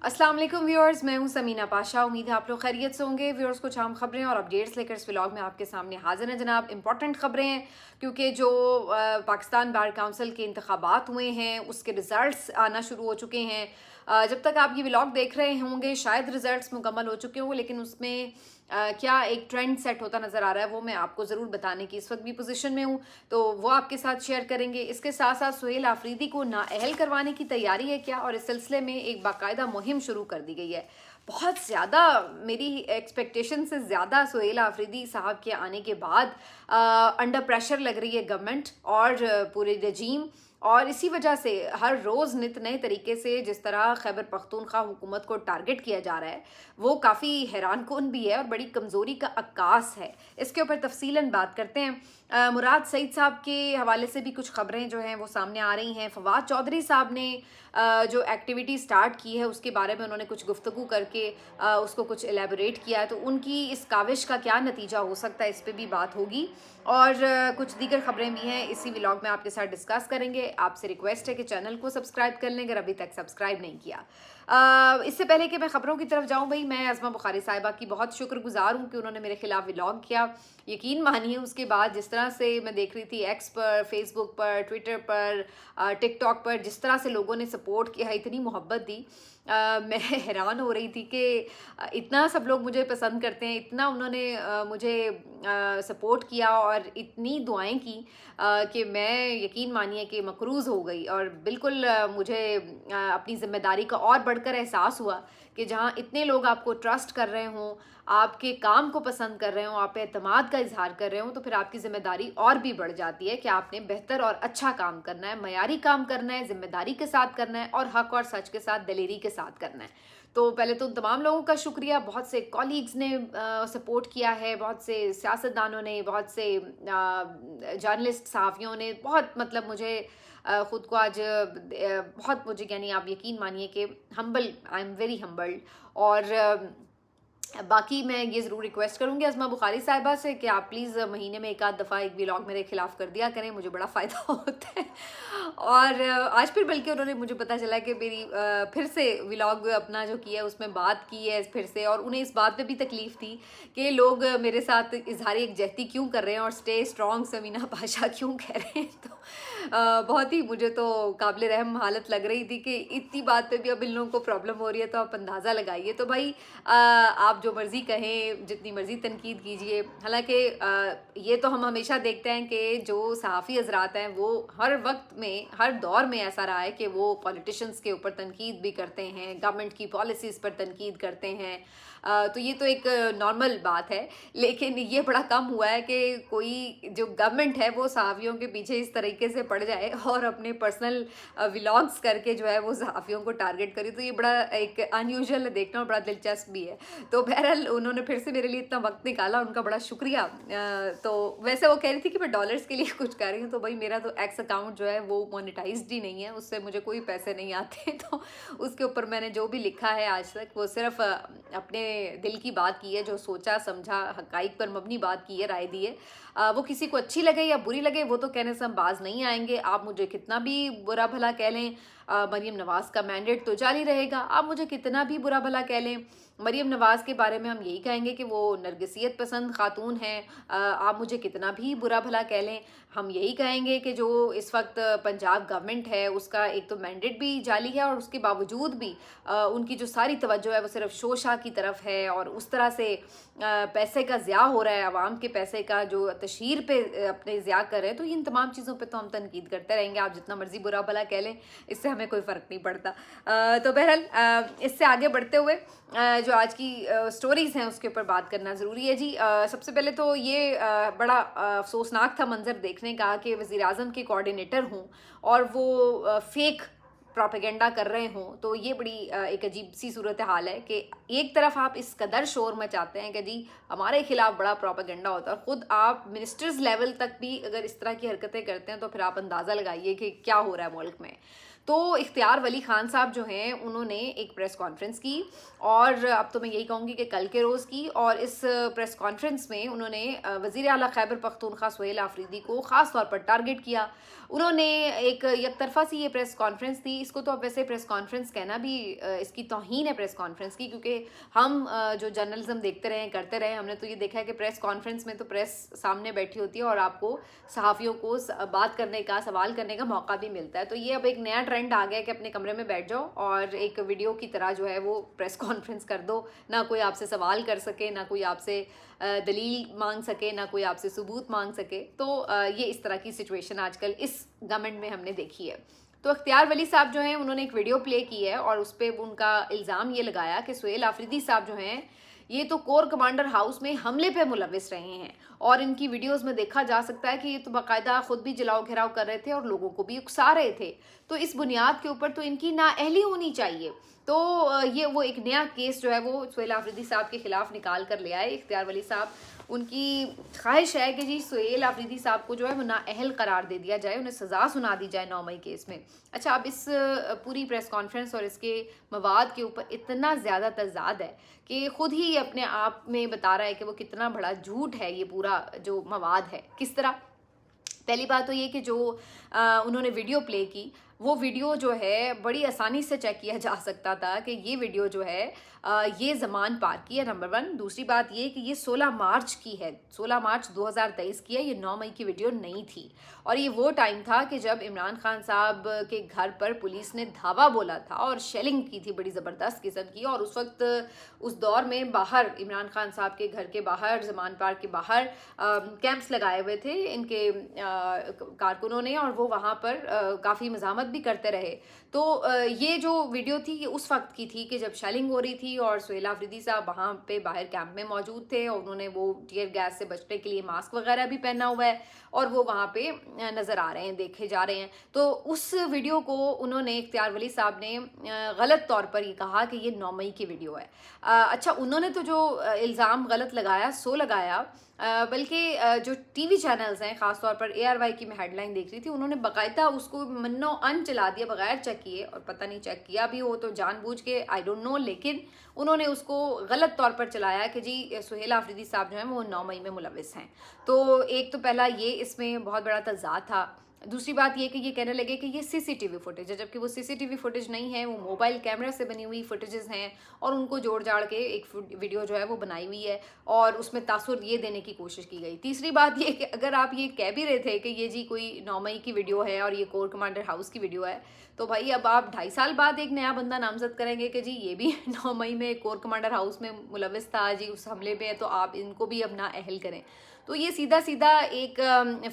अस्सलाम वालेकुम व्यूअर्स, मैं हूं समीना पाशा। उम्मीद है आप लोग खैरियत से होंगे। व्यूअर्स, कुछ अहम खबरें और अपडेट्स लेकर इस व्लॉग में आपके सामने हाजिर हैं जनाब। इंपॉर्टेंट खबरें हैं क्योंकि जो पाकिस्तान बार काउंसिल के इंतखाबात हुए हैं उसके रिज़ल्ट्स आना शुरू हो चुके हैं। जब तक आप ये व्लॉग देख रहे होंगे शायद रिज़ल्ट्स मुकम्मल हो चुके हों, लेकिन उसमें क्या एक ट्रेंड सेट होता नज़र आ रहा है वो मैं आपको ज़रूर बताने की इस वक्त भी पोजीशन में हूँ, तो वो आपके साथ शेयर करेंगे। इसके साथ साथ सुहेल आफरीदी को नाअहल करवाने की तैयारी है क्या, और इस सिलसिले में एक बाकायदा मुहिम शुरू कर दी गई है। बहुत ज़्यादा मेरी एक्सपेक्टेशन से ज़्यादा सुहेल आफरीदी साहब के आने के बाद अंडर प्रेशर लग रही है गवर्नमेंट और पूरे रजीम, और इसी वजह से हर रोज़ नित नए तरीके से जिस तरह खैबर पख्तूनख्वा हुकूमत को टारगेट किया जा रहा है वो काफ़ी हैरान कुन भी है और बड़ी कमज़ोरी का अक्कास है। इसके ऊपर तफसीलन बात करते हैं। मुराद सईद साहब के हवाले से भी कुछ खबरें जो हैं वो सामने आ रही हैं। फवाद चौधरी साहब ने जो एक्टिविटी स्टार्ट की है उसके बारे में उन्होंने कुछ गुफ्तगू करके उसको कुछ एलेबोरेट किया है, तो उनकी इस काविश का क्या नतीजा हो सकता है इस पर भी बात होगी। और कुछ दीगर खबरें भी हैं इसी व्लॉग में आपके साथ डिस्कस करेंगे। आपसे रिक्वेस्ट है कि चैनल को सब्सक्राइब कर लें अगर अभी तक सब्सक्राइब नहीं किया। इससे पहले कि मैं खबरों की तरफ जाऊं भाई, मैं अज़मा बुखारी साहिबा की बहुत शुक्रगुजार हूं कि उन्होंने मेरे खिलाफ व्लॉग किया। यकीन मानिए उसके बाद जिस तरह से मैं देख रही थी एक्स पर, फेसबुक पर, ट्विटर पर, टिकटॉक पर, जिस तरह से लोगों ने सपोर्ट किया, इतनी मोहब्बत दी, मैं हैरान हो रही थी कि इतना सब लोग मुझे पसंद करते हैं, इतना उन्होंने मुझे सपोर्ट किया और इतनी दुआएं की कि मैं यकीन मानिए कि मकरूज़ हो गई। और बिल्कुल मुझे अपनी ज़िम्मेदारी का और बढ़कर एहसास हुआ कि जहाँ इतने लोग आपको ट्रस्ट कर रहे हों, आपके काम को पसंद कर रहे हों, आप पे एतमाद का इजहार कर रहे हों, तो फिर आपकी ज़िम्मेदारी और भी बढ़ जाती है कि आपने बेहतर और अच्छा काम करना है, मयारी काम करना है, ज़िम्मेदारी के साथ करना है और हक़ और सच के साथ, दलेरी के साथ करना है। तो पहले तो उन तमाम लोगों का शुक्रिया, बहुत से कॉलीग्स ने सपोर्ट किया है, बहुत से सियासतदानों ने, बहुत से जर्नलिस्ट सहाफ़ियों ने, बहुत मतलब मुझे ख़ुद को आज बहुत मुझे यानी आप यकीन मानिए कि humble, I am very humbled. और बाकी मैं ये ज़रूर रिक्वेस्ट करूँगी अज़मा बुखारी साहिबा से कि आप प्लीज़ महीने में एक आध दफ़ा एक व्लॉग मेरे खिलाफ़ कर दिया करें, मुझे बड़ा फ़ायदा होता है। और आज फिर बल्कि उन्होंने, मुझे पता चला कि मेरी फिर से व्लॉग अपना जो किया है उसमें बात की है फिर से, और उन्हें इस बात पे भी तकलीफ़ थी कि लोग मेरे साथ इजहार यकजहती क्यों कर रहे हैं और स्टे स्ट्रॉन्ग समीना पाशा क्यों कह रहे हैं। तो बहुत ही मुझे तो काबिल रहम हालत लग रही थी कि इतनी बात पे भी अब इन लोगों को प्रॉब्लम हो रही है, तो आप अंदाज़ा लगाइए। तो भाई आप जो मर्ज़ी कहें, जितनी मर्ज़ी तनकीद कीजिए, हालांकि ये तो हम हमेशा देखते हैं कि जो सहाफ़ी हज़रात हैं वो हर वक्त में, हर दौर में ऐसा रहा है कि वो पॉलिटिशियंस के ऊपर तनकीद भी करते हैं, गवर्नमेंट की पॉलिसीज़ पर तनकीद करते हैं। तो ये तो एक नॉर्मल बात है, लेकिन ये बड़ा कम हुआ है कि कोई जो गवर्नमेंट है वो सहाफ़ियों के पीछे इस तरीके से पड़ जाए और अपने पर्सनल व्लॉग्स करके जो है वो सहाफ़ियों को टारगेट करे। तो ये बड़ा एक अनयूजुअल देखना और बड़ा दिलचस्प भी है। तो बहरहाल उन्होंने फिर से मेरे लिए इतना वक्त निकाला, उनका बड़ा शुक्रिया। तो वैसे वो कह रही थी कि मैं डॉलर्स के लिए कुछ कर रही हूँ, तो भाई मेरा तो एक्स अकाउंट जो है वो मोनेटाइज्ड ही नहीं है, उससे मुझे कोई पैसे नहीं आते। तो उसके ऊपर मैंने जो भी लिखा है आज तक वो सिर्फ अपने दिल की बात की है, जो सोचा समझा हकाइक पर मबनी बात की है, राय दी है। वो किसी को अच्छी लगे या बुरी लगे वो तो कहने से हम बाज नहीं आएंगे। आप मुझे कितना भी बुरा भला कह लें, मरीम नवाज़ का मैंडेट तो जारी रहेगा। आप मुझे कितना भी बुरा भला कह लें, मरीम नवाज़ के बारे में हम यही कहेंगे कि वो नरगिसियत पसंद खातून हैं। आप मुझे कितना भी बुरा भला कह लें, हम यही कहेंगे कि जो इस वक्त पंजाब गवर्नमेंट है उसका एक तो मैंडेट भी जाली है और उसके बावजूद भी उनकी जो सारी तवज्जो है वो सिर्फ शोशा की तरफ है और उस तरह से पैसे का ज़िया हो रहा है, आवाम के पैसे का जो तशहीर पे अपने ज़िया कर रहे हैं। तो इन तमाम चीज़ों पे तो हम तनकीद करते रहेंगे, आप जितना मर्जी बुरा भला कह लें, इससे हमें कोई फ़र्क नहीं पड़ता। तो बहरहाल इससे आगे बढ़ते हुए जो आज की स्टोरीज़ हैं उसके ऊपर बात करना ज़रूरी है जी। सबसे पहले तो ये बड़ा अफसोसनाक था मंज़र देखने का कि वज़ीर-ए-आज़म के कोऑर्डिनेटर हों और वो फेक प्रोपेगेंडा कर रहे हों। तो ये बड़ी एक अजीब सी सूरत हाल है कि एक तरफ आप इस कदर शोर मचाते हैं कि जी हमारे खिलाफ बड़ा प्रोपेगेंडा होता है, और ख़ुद आप मिनिस्टर्स लेवल तक भी अगर इस तरह की हरकतें करते हैं तो फिर आप अंदाज़ा लगाइए कि क्या हो रहा है मुल्क में। تو اختیار ولی خان صاحب جو ہیں انہوں نے ایک پریس کانفرنس کی، اور اب تو میں یہی کہوں گی کہ کل کے روز کی، اور اس پریس کانفرنس میں انہوں نے وزیر اعلیٰ خیبر پختونخوا سہیل آفریدی کو خاص طور پر ٹارگٹ کیا۔ انہوں نے ایک یک طرفہ سی یہ پریس کانفرنس تھی، اس کو تو اب ویسے پریس کانفرنس کہنا بھی اس کی توہین ہے پریس کانفرنس کی، کیونکہ ہم جو جرنلزم دیکھتے رہے کرتے رہے، ہم نے تو یہ دیکھا ہے کہ پریس کانفرنس میں تو پریس سامنے بیٹھی ہوتی ہے اور آپ کو صحافیوں کو بات کرنے کا، سوال کرنے کا موقع بھی ملتا ہے۔ تو یہ اب ایک نیا ٹرینڈ آ گیا کہ اپنے کمرے میں بیٹھ جاؤ اور ایک ویڈیو کی طرح جو ہے وہ پریس کانفرنس کر دو، نہ کوئی آپ سے سوال کر سکے، نہ کوئی آپ سے دلیل مانگ سکے، نہ کوئی آپ سے ثبوت مانگ سکے۔ تو یہ اس طرح کی سچویشن آج کل اس گورنمنٹ میں ہم نے دیکھی ہے۔ تو اختیار ولی صاحب جو ہیں انہوں نے ایک ویڈیو پلے کی ہے اور اس پہ ان کا الزام یہ لگایا کہ سہیل آفریدی صاحب جو ہیں یہ تو کور کمانڈر ہاؤس میں حملے پہ ملوث رہے ہیں، اور ان کی ویڈیوز میں دیکھا جا سکتا ہے کہ یہ تو باقاعدہ خود بھی جلاؤ گھراؤ کر رہے تھے اور لوگوں کو بھی اکسا رہے تھے۔ تو اس بنیاد کے اوپر تو ان کی نااہلی ہونی چاہیے۔ تو یہ وہ ایک نیا کیس جو ہے وہ سہیل آفریدی صاحب کے خلاف نکال کر لے آئے اختیار ولی صاحب۔ ان کی خواہش ہے کہ جی سہیل آفریدی صاحب کو جو ہے وہ نااہل قرار دے دیا جائے، انہیں سزا سنا دی جائے 9 مئی کیس میں۔ اچھا، اب اس پوری پریس کانفرنس اور اس کے مواد کے اوپر اتنا زیادہ تضاد ہے کہ خود ہی اپنے آپ میں بتا رہا ہے کہ وہ کتنا بڑا جھوٹ ہے یہ پورا جو مواد ہے۔ کس طرح؟ پہلی بات تو یہ کہ جو انہوں نے ویڈیو پلے کی، وہ ویڈیو جو ہے بڑی آسانی سے چیک کیا جا سکتا تھا کہ یہ ویڈیو جو ہے یہ زمان پار کی ہے، نمبر 1۔ دوسری بات یہ کہ یہ 16 مارچ کی ہے، 16 مارچ 2023 کی ہے، یہ 9 مئی کی ویڈیو نہیں تھی۔ اور یہ وہ ٹائم تھا کہ جب عمران خان صاحب کے گھر پر پولیس نے دھاوا بولا تھا اور شیلنگ کی تھی بڑی زبردست قسم کی، اور اس وقت اس دور میں باہر عمران خان صاحب کے گھر کے باہر، زمان پارک کے باہر کیمپس لگائے ہوئے تھے ان کے کارکنوں نے، اور وہ وہاں پر کافی مزاحمت بھی کرتے رہے۔ تو یہ جو ویڈیو تھی یہ اس وقت کی تھی کہ جب شیلنگ ہو رہی تھی اور سہیل آفریدی صاحب وہاں پہ باہر کیمپ میں موجود تھے، اور انہوں نے وہ ٹیئر گیس سے بچنے کے لیے ماسک وغیرہ بھی پہنا ہوا ہے، اور وہ وہاں پہ نظر آ رہے ہیں، دیکھے جا رہے ہیں۔ تو اس ویڈیو کو انہوں نے، اختیار ولی صاحب نے غلط طور پر یہ کہا کہ یہ 9 مئی کی ویڈیو ہے۔ اچھا، انہوں نے تو جو الزام غلط لگایا سو لگایا، بلکہ جو ٹی وی چینلز ہیں، خاص طور پر ARY کی میں ہیڈ لائن دیکھ رہی تھی، انہوں نے باقاعدہ اس کو منو ان چلا دیا بغیر چیک کیے، اور پتہ نہیں چیک کیا بھی ہو تو جان بوجھ کے، آئی ڈونٹ نو، لیکن انہوں نے اس کو غلط طور پر چلایا کہ جی سہیل آفریدی صاحب جو ہیں وہ 9 مئی میں ملوث ہیں۔ تو ایک تو پہلا یہ اس میں بہت بڑا تضاد تھا۔ دوسری بات یہ کہ یہ کہنے لگے کہ یہ CCTV فوٹیج ہے، جبکہ وہ CCTV فوٹیج نہیں ہے، وہ موبائل کیمرے سے بنی ہوئی فوٹیجز ہیں، اور ان کو جوڑ جاڑ کے ایک ویڈیو جو ہے وہ بنائی ہوئی ہے، اور اس میں تاثر یہ دینے کی کوشش کی گئی۔ تیسری بات یہ کہ اگر آپ یہ کہہ بھی رہے تھے کہ یہ جی کوئی 9 مئی کی ویڈیو ہے اور یہ کور کمانڈر ہاؤس کی ویڈیو ہے، تو بھائی اب آپ 2.5 سال بعد ایک نیا بندہ نامزد کریں گے کہ جی یہ بھی 9 مئی میں کور کمانڈر ہاؤس میں ملوث تھا جی اس حملے میں، تو آپ ان کو بھی اب نااہل کریں۔ تو یہ سیدھا سیدھا ایک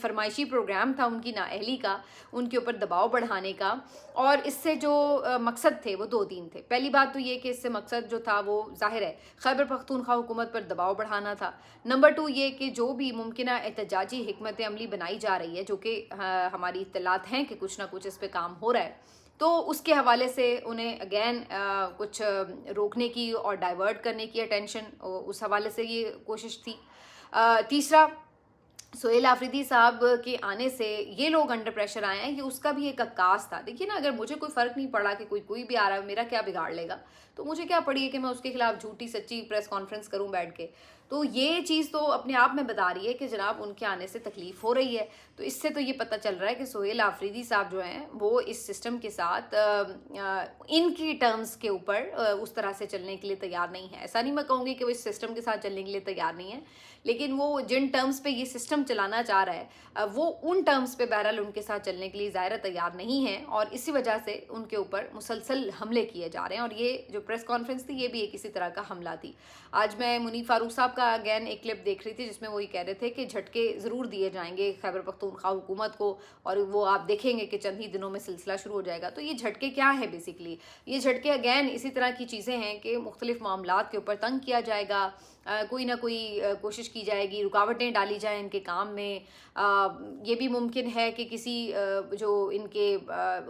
فرمائشی پروگرام تھا ان کی نااہلی کا، ان کے اوپر دباؤ بڑھانے کا، اور اس سے جو مقصد تھے وہ 2-3 تھے۔ پہلی بات تو یہ کہ اس سے مقصد جو تھا وہ ظاہر ہے خیبر پختونخوا حکومت پر دباؤ بڑھانا تھا۔ نمبر 2 یہ کہ جو بھی ممکنہ احتجاجی حکمت عملی بنائی جا رہی ہے، جو کہ ہماری اطلاعات ہیں کہ کچھ نہ کچھ اس پہ کام ہو رہا ہے، تو اس کے حوالے سے انہیں اگین کچھ روکنے کی اور ڈائیورٹ کرنے کی اٹینشن، اس حوالے سے یہ کوشش تھی۔ تیسرا، سہیل آفریدی صاحب کے آنے سے یہ لوگ انڈر پریشر آئے ہیں، یہ اس کا بھی ایک عکاس تھا۔ دیکھیے نا، اگر مجھے کوئی فرق نہیں پڑا کہ کوئی بھی آ رہا ہے، میرا کیا بگاڑ لے گا؟ تو مجھے کیا پڑی ہے کہ میں اس کے خلاف جھوٹی سچی پریس کانفرنس کروں بیٹھ کے؟ تو یہ چیز تو اپنے آپ میں بتا رہی ہے کہ جناب ان کے آنے سے تکلیف ہو رہی ہے۔ تو اس سے تو یہ پتہ چل رہا ہے کہ سہیل آفریدی صاحب جو ہیں وہ اس سسٹم کے ساتھ ان کی ٹرمز کے اوپر اس طرح سے چلنے کے لیے تیار نہیں ہے۔ ایسا نہیں میں کہوں گی کہ وہ اس سسٹم کے ساتھ چلنے کے لیے تیار نہیں ہے، لیکن وہ جن ٹرمز پہ یہ سسٹم چلانا چاہ رہا ہے وہ ان ٹرمز پہ بہرحال ان کے ساتھ چلنے کے لیے ظاہر تیار نہیں ہے، اور اسی وجہ سے ان کے اوپر مسلسل حملے کیے جا رہے ہیں۔ اور یہ جو پریس کانفرنس تھی یہ بھی ایک اسی طرح کا حملہ تھی۔ آج میں منیب فاروق صاحب کا اگین ایک کلپ دیکھ رہی تھی جس میں وہ یہ کہہ رہے تھے کہ جھٹکے ضرور دیے جائیں گے خیبر پختونخوا حکومت کو، اور وہ آپ دیکھیں گے کہ چند ہی دنوں میں سلسلہ شروع ہو جائے گا۔ تو یہ جھٹکے کیا ہے بیسیکلی؟ یہ جھٹکے اگین اسی طرح کی چیزیں ہیں کہ مختلف معاملات کے اوپر تنگ کیا جائے گا، कोई ना कोई कोशिश की जाएगी, रुकावटें डाली जाएं इनके काम में। ये भी मुमकिन है कि किसी जो इनके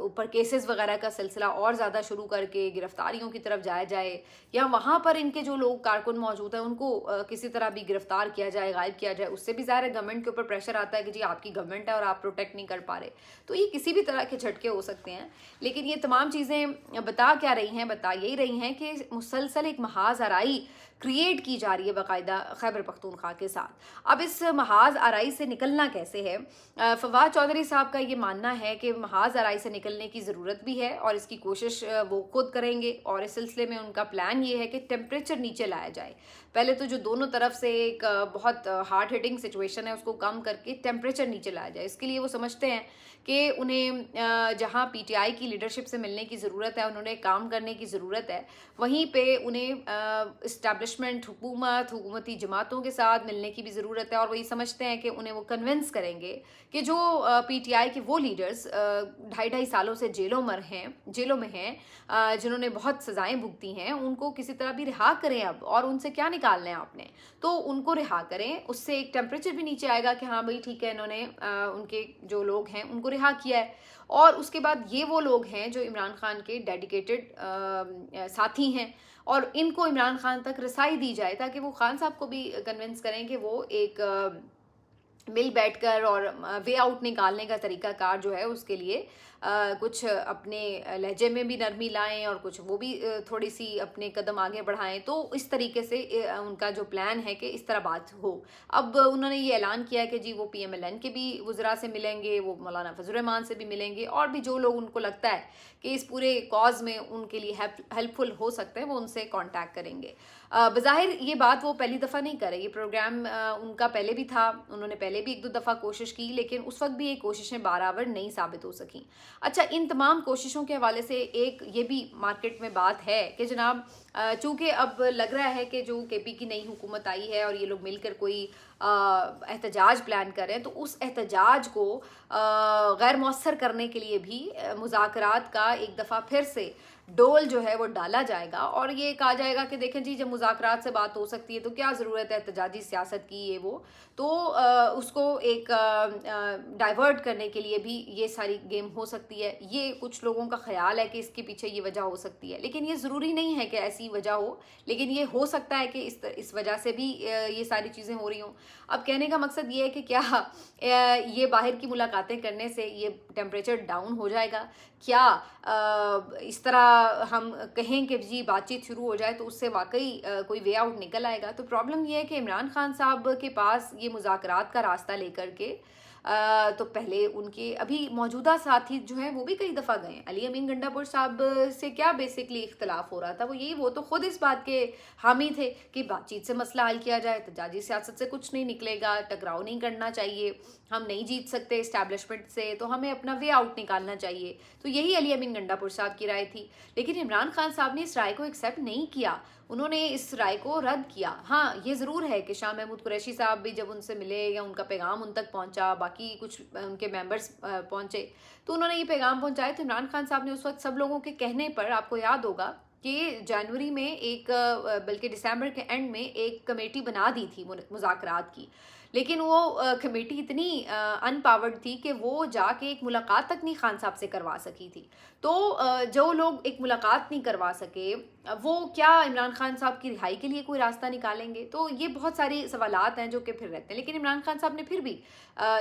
ऊपर केसेस वगैरह का सिलसिला और ज़्यादा शुरू करके गिरफ्तारियों की तरफ जाया जाए, या वहाँ पर इनके जो लोग कारकुन मौजूद हैं उनको किसी तरह भी गिरफ्तार किया जाए, गायब किया जाए। उससे भी ज़ाहिर है गवर्नमेंट के ऊपर प्रेशर आता है कि जी आपकी गवर्नमेंट है और आप प्रोटेक्ट नहीं कर पा रहे। तो ये किसी भी तरह के झटके हो सकते हैं। लेकिन ये तमाम चीज़ें बता क्या रही हैं? बता यही रही हैं कि मुसलसल एक महाज आराई क्रिएट की जा रही है बाकायदा खैबर पख्तूनख्वा के साथ। अब इस महाज आराई से निकलना कैसे है? फवाद चौधरी साहब का ये मानना है कि महाज आराई से निकलने की ज़रूरत भी है और इसकी कोशिश वो खुद करेंगे, और इस सिलसिले में उनका प्लान ये है कि टेम्परेचर नीचे लाया जाए। पहले तो जो दोनों तरफ से एक बहुत हार्ड हिटिंग सिचुएशन है उसको कम करके टेम्परेचर नीचे लाया जाए। इसके लिए वो समझते हैं कि उन्हें जहां पीटीआई की लीडरशिप से मिलने की ज़रूरत है, उन्होंने काम करने की ज़रूरत है, वहीं पे उन्हें इस्टेब्लिशमेंट, हुकूमती जमातों के साथ मिलने की भी ज़रूरत है। और वही समझते हैं कि उन्हें वो कन्विंस करेंगे कि जो पीटीआई के वो लीडर्स 2.5 सालों से जेलों में हैं, जिन्होंने बहुत सज़ाएँ भुगती हैं, उनको किसी तरह भी रिहा करें अब। और उनसे क्या निकालना है आपने, तो उनको रिहा करें। उससे एक टेम्परेचर भी नीचे आएगा कि हाँ भाई ठीक है, इन्होंने उनके जो लोग हैं उनको रिहा किया है। और उसके बाद ये वो लोग हैं जो इमरान खान के डेडिकेटेड साथी हैं, और इनको इमरान खान तक रसाई दी जाए ताकि वो खान साहब को भी कन्विंस करें कि वो एक मिल बैठकर और वे आउट निकालने का तरीका कार जो है उसके लिए कुछ अपने लहजे में भी नरमी लाएं और कुछ वो भी थोड़ी सी अपने कदम आगे बढ़ाएं। तो इस तरीके से उनका जो प्लान है कि इस तरह बात हो। अब उन्होंने ये ऐलान किया है कि जी वो पीएमएलएन के भी वज़रा से मिलेंगे, वो मौलाना फजल रहमान से भी मिलेंगे, और भी जो लोग उनको लगता है कि इस पूरे कॉज में उनके लिए हेल्पफुल हो सकते हैं वो उनसे कांटेक्ट करेंगे। बज़ाहिर ये बात वो पहली दफ़ा नहीं करे, ये प्रोग्राम उनका पहले भी था, उन्होंने पहले भी 1-2 दफ़ा कोशिश की, लेकिन उस वक्त भी ये कोशिशें बारावर नहीं साबित हो सकी। अच्छा, इन तमाम कोशिशों के हवाले से एक ये भी मार्केट में बात है कि जनाब चूँकि अब लग रहा है कि जो केपी की नई हुकूमत आई है और ये लोग मिलकर कोई एहतजाज प्लान कर रहे हैं, तो उस एहतजाज को गैर मौसर करने के लिए भी मुज़ाकरात का एक दफ़ा फिर से डोल जो है वो डाला जाएगा। और ये कहा जाएगा कि देखें जी, जब मुज़ाकरात से बात हो सकती है तो क्या ज़रूरत है एहतजाजी सियासत की, ये वो। तो उसको एक डाइवर्ट करने के लिए भी ये सारी गेम हो सकती है। ये कुछ लोगों का ख्याल है कि इसके पीछे ये वजह हो सकती है, लेकिन ये ज़रूरी नहीं है कि ऐसी वजह हो, लेकिन ये हो सकता है कि इस वजह से भी ये सारी चीज़ें हो रही हों। अब कहने का मकसद ये है कि क्या ये बाहर की मुलाकातें करने से ये टेम्परेचर डाउन हो जाएगा? क्या इस तरह हम कहें कि जी बातचीत शुरू हो जाए तो उससे वाकई कोई वे आउट निकल आएगा? तो प्रॉब्लम ये है कि इमरान खान साहब के पास ये मुज़ाकरात का रास्ता लेकर के तो पहले उनके अभी मौजूदा साथी जो हैं वो भी कई दफ़ा गए। अली अमीन गंडापुर साहब से क्या बेसिकली इख्तलाफ हो रहा था, वो तो खुद इस बात के हामी थे कि बातचीत से मसला हल किया जाए, एहतजाजी सियासत से कुछ नहीं निकलेगा, टकराव नहीं करना चाहिए, हम नहीं जीत सकते इस्टेब्लिशमेंट से, तो हमें अपना वे आउट निकालना चाहिए। तो यही अली अमीन गंडापुर साहब की राय थी। लेकिन इमरान खान साहब ने इस राय को एक्सेप्ट नहीं किया, उन्होंने इस राय को रद्द किया। हाँ, ये ज़रूर है कि शाह महमूद कुरैशी साहब भी जब उनसे मिले या उनका पैगाम उन तक पहुंचा, बाकी कुछ उनके मेंबर्स पहुंचे, तो उन्होंने ये पैगाम पहुंचाए। तो इमरान खान साहब ने उस वक्त सब लोगों के कहने पर, आपको याद होगा कि जनवरी में एक बल्कि दिसंबर के एंड में एक कमेटी बना दी थी मुज़ाकरात की, लेकिन वो कमेटी इतनी अनपावर्ड थी कि वो जाके एक मुलाकात तक नहीं खान साहब से करवा सकी थी। तो जो लोग एक मुलाकात नहीं करवा सके, वो क्या इमरान खान साहब की रिहाई के लिए कोई रास्ता निकालेंगे? तो ये बहुत सारी सवालात हैं जो कि फिर रहते हैं। लेकिन इमरान खान साहब ने फिर भी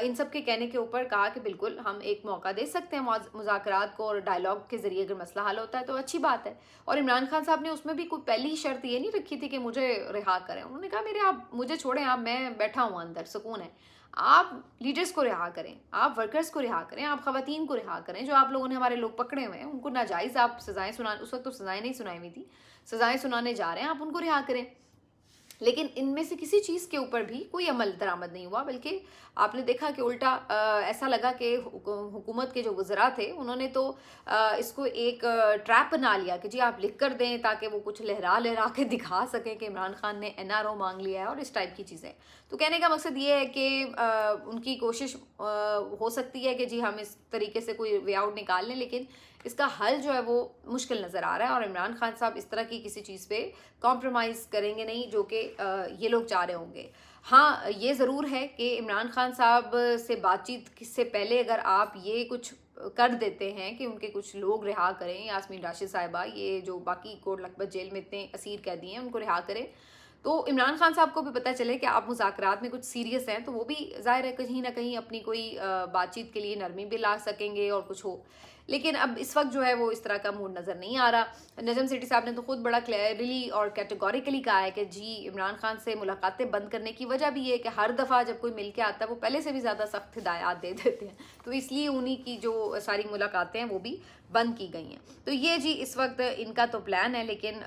इन सब के कहने के ऊपर कहा कि बिल्कुल हम एक मौका दे सकते हैं मुज़ाकरात को, और डायलॉग के ज़रिए अगर मसला हल होता है तो अच्छी बात है। और इमरान खान साहब ने उसमें भी कोई पहली शर्त ये नहीं रखी थी कि मुझे रिहा करें। उन्होंने कहा आप मुझे छोड़ें, आप, मैं बैठा हूँ अंदर, सुकून है। आप लीडर्स को रिहा करें, आप वर्कर्स को रिहा करें, आप ख़वातीन को रिहा करें, जो आप लोगों ने हमारे लोग पकड़े हुए हैं उनको नाजायज़ आप सज़ाएं सुना, उस वक्त तो सज़ाएं नहीं सुनाई हुई थी, सज़ाएं सुनाने जा रहे हैं, आप उनको रिहा करें। लेकिन इनमें से किसी चीज़ के ऊपर भी कोई अमल दरामद नहीं हुआ, बल्कि आपने देखा कि उल्टा ऐसा लगा कि हुकूमत के जो वज़रा थे उन्होंने तो इसको एक ट्रैप बना लिया कि जी आप लिख कर दें ताकि वो कुछ लहरा के दिखा सकें कि इमरान खान ने एनआरओ मांग लिया है और इस टाइप की चीज़ें। तो कहने का मकसद ये है कि उनकी कोशिश हो सकती है कि जी हम इस तरीके से कोई वे आउट निकाल लें, लेकिन اس کا حل جو ہے وہ مشکل نظر آ رہا ہے، اور عمران خان صاحب اس طرح کی کسی چیز پہ کمپرومائز کریں گے نہیں جو کہ یہ لوگ چاہ رہے ہوں گے۔ ہاں یہ ضرور ہے کہ عمران خان صاحب سے بات چیت سے پہلے اگر آپ یہ کچھ کر دیتے ہیں کہ ان کے کچھ لوگ رہا کریں، یاسمین راشد صاحبہ، یہ جو باقی کوٹ لکھپت جیل میں اتنے اسیر قیدی ہیں ان کو رہا کریں، تو عمران خان صاحب کو بھی پتہ چلے کہ آپ مذاکرات میں کچھ سیریس ہیں، تو وہ بھی ظاہر ہے کہیں نہ کہیں اپنی کوئی بات چیت کے لیے نرمی بھی لا سکیں گے اور کچھ ہو۔ لیکن اب اس وقت جو ہے وہ اس طرح کا موڈ نظر نہیں آ رہا۔ نجم سیٹھی صاحب نے تو خود بڑا کلیئرلی اور کیٹیگوریکلی کہا ہے کہ جی عمران خان سے ملاقاتیں بند کرنے کی وجہ بھی یہ ہے کہ ہر دفعہ جب کوئی مل کے آتا ہے وہ پہلے سے بھی زیادہ سخت ہدایات دے دیتے ہیں، تو اس لیے انہی کی جو ساری ملاقاتیں ہیں وہ بھی بند کی گئی ہیں۔ تو یہ جی اس وقت ان کا تو پلان ہے، لیکن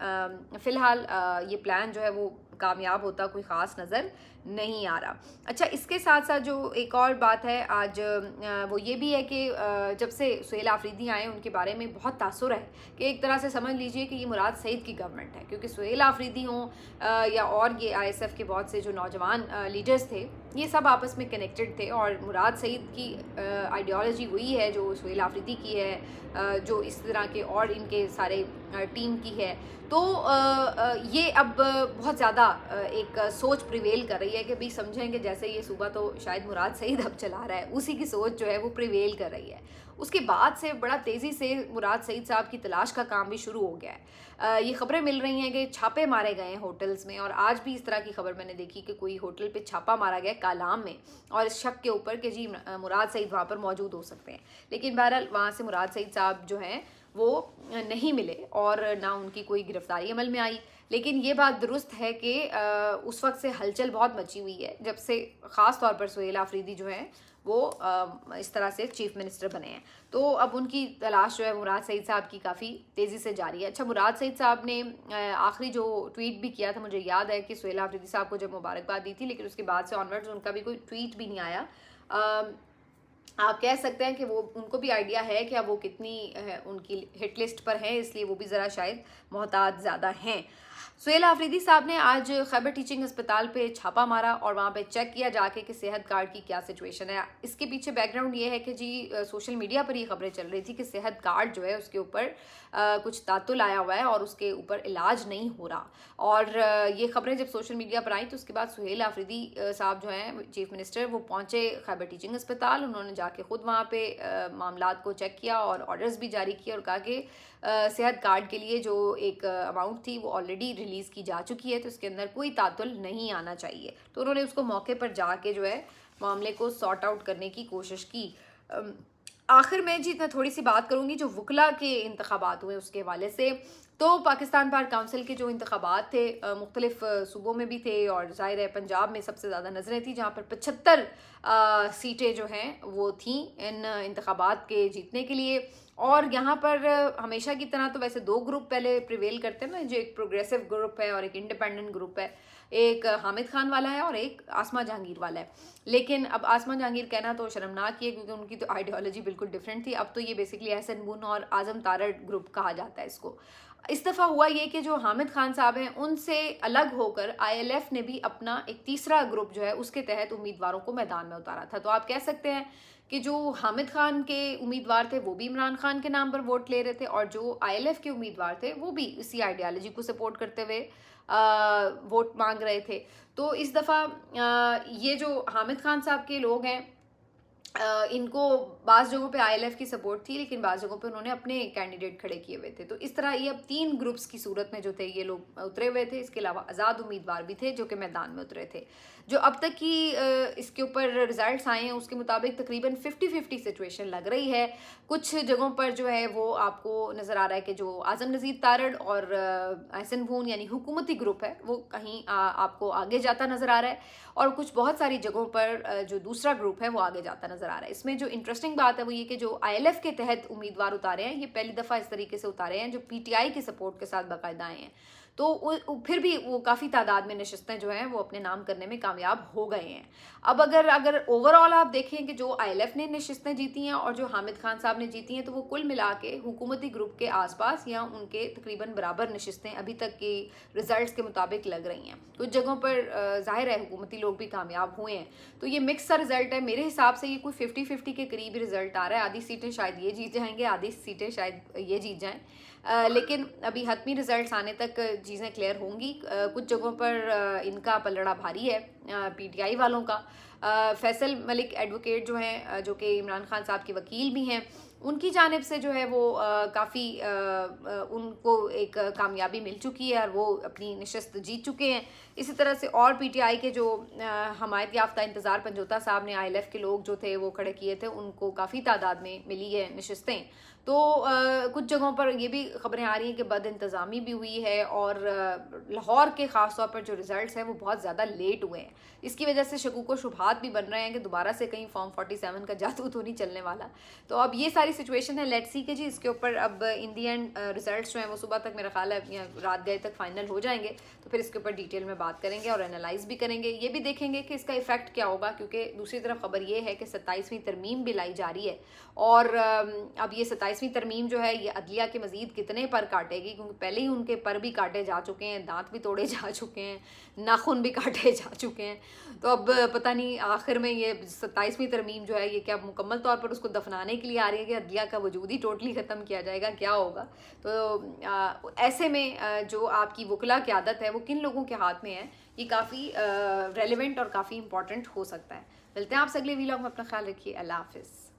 فی الحال یہ پلان جو ہے وہ کامیاب ہوتا کوئی خاص نظر نہیں آ رہا۔ اچھا، اس کے ساتھ ساتھ جو ایک اور بات ہے آج وہ یہ بھی ہے کہ جب سے سہیل آفریدی آئے ان کے بارے میں بہت تاثر ہے کہ ایک طرح سے سمجھ لیجئے کہ یہ مراد سعید کی گورنمنٹ ہے، کیونکہ سہیل آفریدی ہوں یا اور یہ آئی ایس ایف کے بہت سے جو نوجوان لیڈرز تھے یہ سب آپس میں کنیکٹڈ تھے، اور مراد سعید کی آئیڈیالوجی وہی ہے جو سہیل آفریدی کی ہے، جو اس طرح کے اور ان کے سارے ٹیم کی ہے۔ تو یہ اب بہت زیادہ ایک سوچ پریویل کر رہی ہے کہ بھی سمجھیں کہ جیسے یہ صوبہ تو شاید مراد سعید اب چلا رہا ہے، اسی کی سوچ جو ہے وہ پریویل کر رہی ہے۔ اس کے بعد سے بڑا تیزی سے مراد سعید صاحب کی تلاش کا کام بھی شروع ہو گیا ہے۔ یہ خبریں مل رہی ہیں کہ چھاپے مارے گئے ہیں ہوٹلز میں، اور آج بھی اس طرح کی خبر میں نے دیکھی کہ کوئی ہوٹل پہ چھاپا مارا گیا کالام میں، اور اس شک کے اوپر کہ جی مراد سعید وہاں پر موجود ہو سکتے ہیں، لیکن بہرحال وہاں سے مراد سعید صاحب جو ہیں وہ نہیں ملے اور نہ ان کی کوئی گرفتاری عمل میں آئی۔ لیکن یہ بات درست ہے کہ اس وقت سے ہلچل بہت مچی ہوئی ہے جب سے خاص طور پر سہیل آفریدی جو ہیں وہ اس طرح سے چیف منسٹر بنے ہیں، تو اب ان کی تلاش جو ہے مراد سعید صاحب کی کافی تیزی سے جاری ہے۔ اچھا، مراد سعید صاحب نے آخری جو ٹویٹ بھی کیا تھا، مجھے یاد ہے کہ سہیل آفریدی صاحب کو جب مبارکباد دی تھی، لیکن اس کے بعد سے آنورڈز ان کا بھی کوئی ٹویٹ بھی نہیں آیا۔ آپ کہہ سکتے ہیں کہ وہ ان کو بھی آئیڈیا ہے کہ اب وہ کتنی ان کی ہٹ لسٹ پر ہیں، اس لیے وہ بھی ذرا شاید محتاط زیادہ ہیں۔ سہیل آفریدی صاحب نے آج خیبر ٹیچنگ ہسپتال پہ چھاپا مارا اور وہاں پہ چیک کیا جا کے کہ صحت کارڈ کی کیا سچویشن ہے۔ اس کے پیچھے بیک گراؤنڈ یہ ہے کہ جی سوشل میڈیا پر یہ خبریں چل رہی تھی کہ صحت کارڈ جو ہے اس کے اوپر کچھ تعطل آیا ہوا ہے اور اس کے اوپر علاج نہیں ہو رہا، اور یہ خبریں جب سوشل میڈیا پر آئیں تو اس کے بعد سہیل آفریدی صاحب جو ہیں چیف منسٹر، وہ پہنچے خیبر ٹیچنگ ہسپتال، انہوں نے جا کے خود وہاں پہ معاملات کو چیک کیا اور آرڈرز بھی جاری کیے، اور کہا کہ صحت کارڈ کے لیے جو ایک اماؤنٹ تھی وہ آلریڈی ریلیز کی جا چکی ہے، تو اس کے اندر کوئی تعطل نہیں آنا چاہیے، تو انہوں نے اس کو موقع پر جا کے جو ہے معاملے کو سارٹ آؤٹ کرنے کی کوشش کی۔ آخر میں جی میں تھوڑی سی بات کروں گی جو وکلا کے انتخابات ہوئے اس کے حوالے سے۔ تو پاکستان بار کونسل کے جو انتخابات تھے مختلف صوبوں میں بھی تھے، اور ظاہر ہے پنجاب میں سب سے زیادہ نظریں تھیں جہاں پر 75 سیٹیں جو ہیں وہ تھیں ان انتخابات کے جیتنے کے لیے، اور یہاں پر ہمیشہ کی طرح تو ویسے دو گروپ پہلے پریویل کرتے ہیں نا، جو ایک پروگریسو گروپ ہے اور ایک انڈیپینڈنٹ گروپ ہے، ایک حامد خان والا ہے اور ایک آسمہ جہانگیر والا ہے۔ لیکن اب آسمہ جہانگیر کہنا تو شرمناک ہی ہے کیونکہ ان کی تو آئیڈیالوجی بالکل ڈیفرنٹ تھی، اب تو یہ بیسکلی احسن بن اور اعظم تارڑ گروپ کہا جاتا ہے اس کو۔ اس دفعہ ہوا یہ کہ جو حامد خان صاحب ہیں ان سے الگ ہو کر آئی ایل ایف نے بھی اپنا ایک تیسرا گروپ جو ہے اس کے تحت امیدواروں کو میدان میں اتارا تھا، تو آپ کہہ سکتے ہیں کہ جو حامد خان کے امیدوار تھے وہ بھی عمران خان کے نام پر ووٹ لے رہے تھے، اور جو آئی ایل ایف کے امیدوار تھے وہ بھی اسی آئیڈیالوجی کو سپورٹ کرتے ہوئے ووٹ مانگ رہے تھے۔ تو اس دفعہ یہ جو حامد خان صاحب کے لوگ ہیں ان کو بعض جگہوں پہ آئی ایل ایف کی سپورٹ تھی، لیکن بعض جگہوں پہ انہوں نے اپنے کینڈیڈیٹ کھڑے کیے ہوئے تھے، تو اس طرح یہ اب 3 گروپس کی صورت میں جو تھے یہ لوگ اترے ہوئے تھے۔ اس کے علاوہ آزاد امیدوار بھی تھے جو کہ میدان میں اترے تھے۔ جو اب تک کی اس کے اوپر رزلٹس آئے ہیں اس کے مطابق تقریباً 50-50 سچویشن لگ رہی ہے۔ کچھ جگہوں پر جو ہے وہ آپ کو نظر آ رہا ہے کہ جو اعظم نذیر تارڑ اور احسن بھون یعنی حکومتی گروپ ہے وہ کہیں آپ کو آگے جاتا نظر آ رہا ہے، اور کچھ بہت ساری جگہوں پر جو دوسرا گروپ ہے وہ آگے جاتا نظر آ رہا ہے۔ اس میں جو انٹرسٹنگ بات ہے وہ یہ کہ جو آئی ایل ایف کے تحت امیدوار اتارے ہیں یہ پہلی دفعہ اس طریقے سے اتارے ہیں جو پی ٹی آئی کی سپورٹ کے ساتھ باقاعدہ آئے ہیں، تو پھر بھی وہ کافی تعداد میں نشستیں جو ہیں وہ اپنے نام کرنے میں کامیاب ہو گئے ہیں۔ اب اگر اوور آل آپ دیکھیں کہ جو آئی ایل ایف نے نشستیں جیتی ہیں اور جو حامد خان صاحب نے جیتی ہیں تو وہ کل ملا کے حکومتی گروپ کے آس پاس یا ان کے تقریباً برابر نشستیں ابھی تک کی رزلٹس کے مطابق لگ رہی ہیں۔ کچھ جگہوں پر ظاہر ہے حکومتی لوگ بھی کامیاب ہوئے ہیں، تو یہ مکس سا رزلٹ ہے۔ میرے حساب سے یہ کچھ कोई 50-50 के करीब रिजल्ट आ रहा है, आधी सीटें शायद ये जीत जाएंगे, आधी सीटें शायद ये जीत जाएं, लेकिन अभी हतमी रिजल्ट्स आने तक चीज़ें क्लियर होंगी। कुछ जगहों पर इनका पलड़ा भारी है पीटीआई वालों का। फैसल मलिक एडवोकेट जो हैं, जो कि इमरान खान साहब के वकील भी हैं, उनकी जानिब से जो है वो काफ़ी उनको एक कामयाबी मिल चुकी है और वो अपनी नशस्त जीत चुके हैं। इसी तरह से और पीटीआई के जो हमायत याफ्ता इंतज़ार पंजोता साहब ने ILF के लोग जो थे वो खड़े किए थे, उनको काफ़ी तादाद में मिली है नशस्तें। तो कुछ जगहों पर ये भी खबरें आ रही हैं कि बद इंतज़ामी भी हुई है और लाहौर के ख़ास तौर पर जो रिज़ल्ट्स हैं वो बहुत ज़्यादा लेट हुए हैं। इसकी वजह से शकूक व शुबहात भी बन रहे हैं कि दोबारा से कहीं फॉर्म 47 का जादू तो नहीं चलने वाला। तो अब ये सारी सिचुएशन है, लेट्स सी कि जी इसके ऊपर अब इन दी एंड रिजल्ट्स जो हैं वो सुबह तक मेरा ख्याल है या रात गए तक फाइनल हो जाएंगे। तो फिर इसके ऊपर डिटेल में बात करेंगे और एनालाइज भी करेंगे, ये भी देखेंगे कि इसका इफेक्ट क्या होगा, क्योंकि दूसरी तरफ खबर ये है कि 27वीं तरमीम भी लाई जा रही है और अब ये 27वीं तरमीम जो है ये अदलिया के मजीद कितने पर काटेगी, क्योंकि पहले ही उनके पर भी काटे जा चुके हैं, दांत भी तोड़े जा चुके हैं, नाखून भी काटे जा चुके हैं। तो अब पता नहीं आखिर में ये 27वीं तरमीम जो है ये क्या मुकम्मल तौर पर उसको दफनाने के लिए आ रही है कि अदलिया का वजूद ही टोटली ख़त्म किया जाएगा, क्या होगा। तो ऐसे में जो आपकी वकला की आदत है वो किन लोगों के हाथ में है, ये काफ़ी रेलेवेंट और काफ़ी इंपॉर्टेंट हो सकता है। मिलते हैं आपसे अगले वीलॉग में, अपना ख्याल रखिए, अल्लाह हाफिज़।